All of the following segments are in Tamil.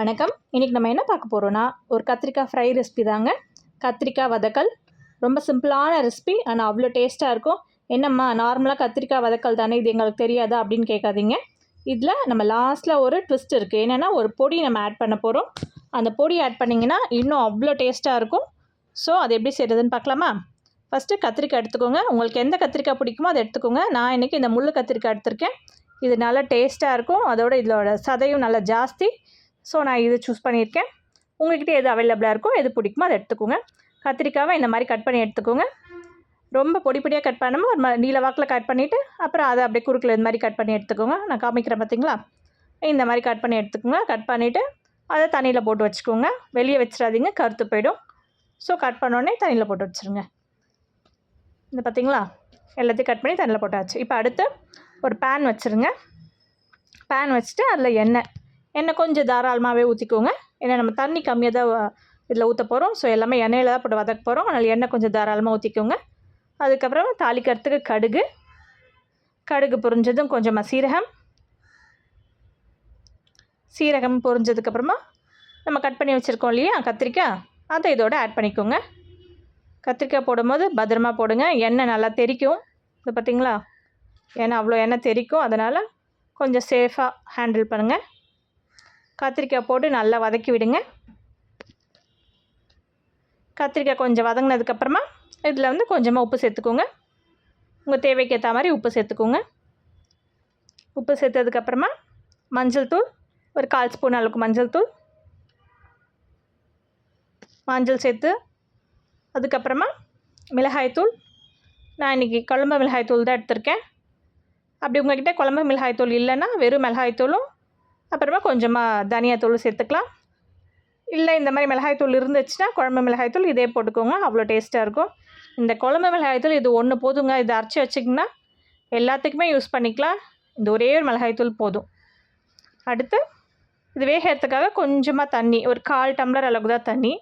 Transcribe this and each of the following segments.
வணக்கம். இன்றைக்கி நம்ம என்ன பார்க்க போகிறோன்னா, ஒரு கத்திரிக்காய் ஃப்ரை ரெசிபி தாங்க. கத்திரிக்காய் வதக்கல் ரொம்ப சிம்பிளான ரெசிபி, ஆனால் அவ்வளோ டேஸ்ட்டாக இருக்கும். என்னம்மா நார்மலாக கத்திரிக்காய் வதக்கல் தானே, இது எங்களுக்கு தெரியாதா அப்படின்னு கேட்காதீங்க. இதில் நம்ம லாஸ்ட்டில் ஒரு ட்விஸ்ட் இருக்குது. என்னென்னா, ஒரு பொடி நம்ம ஆட் பண்ண போகிறோம். அந்த பொடி ஆட் பண்ணிங்கன்னா இன்னும் அவ்வளோ டேஸ்ட்டாக இருக்கும். ஸோ அது எப்படி செய்கிறதுன்னு பார்க்கலாமா? ஃபஸ்ட்டு கத்திரிக்காய் எடுத்துக்கோங்க. உங்களுக்கு எந்த கத்திரிக்காய் பிடிக்குமோ அதை எடுத்துக்கோங்க. நான் இன்றைக்கி இந்த முள் கத்திரிக்காய் எடுத்திருக்கேன். இது நல்லா டேஸ்ட்டாக இருக்கும். அதோட இதோட சதையும் நல்லா ஜாஸ்தி. ஸோ நான் இது சூஸ் பண்ணியிருக்கேன். உங்கள்கிட்ட எது அவைலபிளாக இருக்கோ எது பிடிக்குமோ அதை எடுத்துக்கோங்க. கத்திரிக்காவை இந்த மாதிரி கட் பண்ணி எடுத்துக்கோங்க. ரொம்ப பொடி பொடியாக கட் பண்ணாமல் ஒரு நீல வாக்கில் கட் பண்ணிவிட்டு அப்புறம் அதை அப்படியே குறுக்கில் இது மாதிரி கட் பண்ணி எடுத்துக்கோங்க. நான் காமிக்கிறேன் பார்த்தீங்களா, இந்த மாதிரி கட் பண்ணி எடுத்துக்கோங்க. கட் பண்ணிவிட்டு அதை தண்ணியில் போட்டு வச்சுக்கோங்க. வெளியே வச்சிடாதீங்க, கருத்து போயிடும். ஸோ கட் பண்ணோடனே தண்ணியில் போட்டு வச்சுருங்க. இந்த பார்த்தீங்களா, எல்லாத்தையும் கட் பண்ணி தண்ணியில் போட்டாச்சு. இப்போ அடுத்து ஒரு பேன் வச்சுருங்க. பேன் வச்சுட்டு அதில் எண்ணெய் கொஞ்சம் தாராளமாகவே ஊற்றிக்கோங்க. ஏன்னா நம்ம தண்ணி கம்மியாக தான் இதில் ஊற்ற போகிறோம். ஸோ எல்லாமே எண்ணெயில் தான் போட்டு வதக்க போகிறோம். அதனால் எண்ணெய் கொஞ்சம் தாராளமாக ஊற்றிக்கோங்க. அதுக்கப்புறம் தாளிக்கிறதுக்கு கடுகு பொரிஞ்சதும் கொஞ்சமாக சீரகம் பொரிஞ்சதுக்கப்புறமா நம்ம கட் பண்ணி வச்சுருக்கோம் இல்லையா கத்திரிக்காய், அதை இதோட ஆட் பண்ணிக்கோங்க. கத்திரிக்காய் போடும்போது பத்திரமா போடுங்க, எண்ணெய் நல்லா தெறிக்கும். இது பார்த்திங்களா, ஏன்னா அவ்வளோ எண்ணெய் தெறிக்கும். அதனால் கொஞ்சம் சேஃபாக ஹேண்டில் பண்ணுங்கள். கத்திரிக்காய் போட்டு நல்லா வதக்கி விடுங்க. கத்திரிக்காய் கொஞ்சம் வதங்கினதுக்கப்புறமா இதில் கொஞ்சமாக உப்பு சேர்த்துக்கோங்க. உங்கள் தேவைக்கு ஏற்ற மாதிரி உப்பு சேர்த்துக்கோங்க. உப்பு சேர்த்ததுக்கப்புறமா மஞ்சள் தூள் ஒரு 1/4 ஸ்பூன் அளவுக்கு மஞ்சள் சேர்த்து, அதுக்கப்புறமா மிளகாய்த்தூள். நான் இன்றைக்கி குழம்பு மிளகாய்த்தூள் தான் எடுத்திருக்கேன். அப்படி உங்கள்கிட்ட குழம்பு மிளகாய்த்தூள் இல்லைன்னா வெறும் மிளகாய்த்தூளும் அப்புறமா கொஞ்சமாக தனியாத்தூள் சேர்த்துக்கலாம். இல்லை இந்த மாதிரி மிளகாய்த்தூள் இருந்துச்சுன்னா குழம்பு மிளகாய்த்தூள் இதே போட்டுக்கோங்க, அவ்வளோ டேஸ்ட்டாக இருக்கும். இந்த குழம்பு மிளகாய்த்தூள் இது ஒன்று போதுங்க. இதை அரைச்சி வச்சிங்கன்னா எல்லாத்துக்குமே யூஸ் பண்ணிக்கலாம். இந்த ஒரே ஒரு மிளகாய்த்தூள் போதும். அடுத்து இது வேகிறதுக்காக கொஞ்சமாக தண்ணி, ஒரு 1/4 டம்ளர் அளவுக்கு தான் தண்ணி.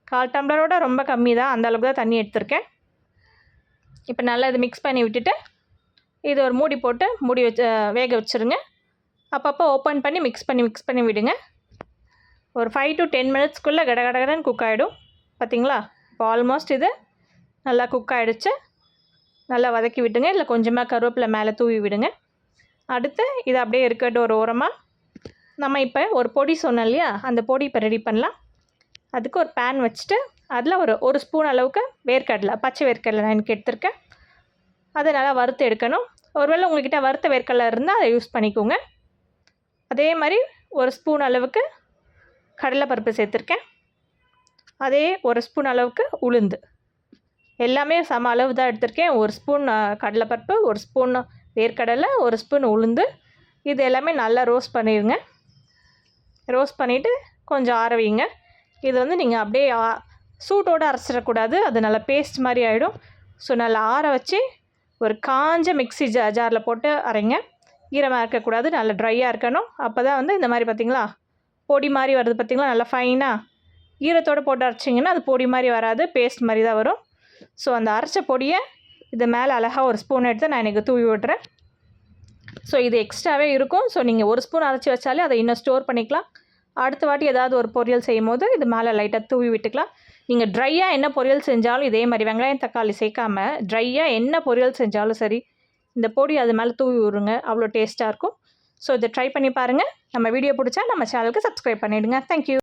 1/4 டம்ளரோட ரொம்ப கம்மி தான், அந்த அளவுக்கு தான் தண்ணி எடுத்திருக்கேன். இப்போ நல்லா இது மிக்ஸ் பண்ணி விட்டுட்டு இது ஒரு மூடி போட்டு வேக வச்சுருங்க. அப்பப்போ ஓப்பன் பண்ணி மிக்ஸ் பண்ணி விடுங்க. ஒரு 5 to 10 மினிட்ஸ்க்குள்ளே கடகடன்னு குக் ஆகிடும். பார்த்திங்களா, இப்போ ஆல்மோஸ்ட் இது நல்லா குக் ஆகிடுச்சு. நல்லா வதக்கி விட்டுங்க. இல்லை கொஞ்சமாக கருவேப்பிலை மேலே தூவி விடுங்க. அடுத்து இது அப்படியே இருக்கட்டும் ஒரு ஓரமாக. நம்ம இப்போ ஒரு பொடி சொன்னோம் இல்லையா, அந்த பொடி இப்போ ரெடி பண்ணலாம். அதுக்கு ஒரு பேன் வச்சுட்டு அதில் ஒரு ஸ்பூன் அளவுக்கு பச்சை வேர்க்கடலை நான் எனக்கு எடுத்திருக்கேன். அதை நல்லா வறுத்து எடுக்கணும். ஒருவேளை உங்கள்கிட்ட வறுத்த வேர்க்கடலை இருந்தால் அதை யூஸ் பண்ணிக்கோங்க. அதே மாதிரி ஒரு ஸ்பூன் அளவுக்கு கடலைப்பருப்பு சேர்த்துருக்கேன். அதே ஒரு ஸ்பூன் அளவுக்கு உளுந்து. எல்லாமே சம அளவு தான் எடுத்திருக்கேன். ஒரு ஸ்பூன் கடலைப்பருப்பு, ஒரு ஸ்பூன் வேர்க்கடலை, ஒரு ஸ்பூன் உளுந்து. இது எல்லாமே நல்லா ரோஸ்ட் பண்ணிடுங்க. ரோஸ்ட் பண்ணிவிட்டு கொஞ்சம் ஆற வைங்க. இது நீங்கள் அப்படியே சூட்டோடு அரைச்சிடக்கூடாது, அது நல்லா பேஸ்ட் மாதிரி ஆகிடும். ஸோ நல்லா ஆற வச்சு ஒரு காஞ்ச மிக்ஸி ஜாரில் போட்டு அரைங்க. ஈரமாக இருக்கக்கூடாது, நல்லா ட்ரையாக இருக்கணும். அப்போ தான் இந்த மாதிரி பார்த்திங்களா பொடி மாதிரி வருது. பார்த்திங்களா, நல்லா ஃபைனாக. ஈரத்தோடு போட்டு அரைச்சிங்கன்னா அது பொடி மாதிரி வராது, பேஸ்ட் மாதிரி தான் வரும். ஸோ அந்த அரைச்ச பொடியை இது மேலே அழகாக ஒரு ஸ்பூன் எடுத்து நான் எனக்கு தூவி விட்றேன். ஸோ இது எக்ஸ்ட்ராவே இருக்கும். ஸோ நீங்கள் ஒரு ஸ்பூன் அரைச்சி வச்சாலே அதை இன்னும் ஸ்டோர் பண்ணிக்கலாம். அடுத்த வாட்டி ஏதாவது ஒரு பொரியல் செய்யும் போது இது மேலே லைட்டாக தூவி விட்டுக்கலாம். நீங்கள் ட்ரையாக என்ன பொரியல் செஞ்சாலும் இதே மாதிரி வெங்காயம் தக்காளி சேர்க்காமல் ட்ரையாக என்ன பொரியல் செஞ்சாலும் சரி, இந்த பொடி அது மேலே தூவி விடுங்க, அவ்வளோ டேஸ்ட்டாக இருக்கும். ஸோ இதை ட்ரை பண்ணி பாருங்கள். நம்ம வீடியோ பிடிச்சா நம்ம சேனலுக்கு சப்ஸ்கிரைப் பண்ணிவிடுங்க. தேங்க்யூ.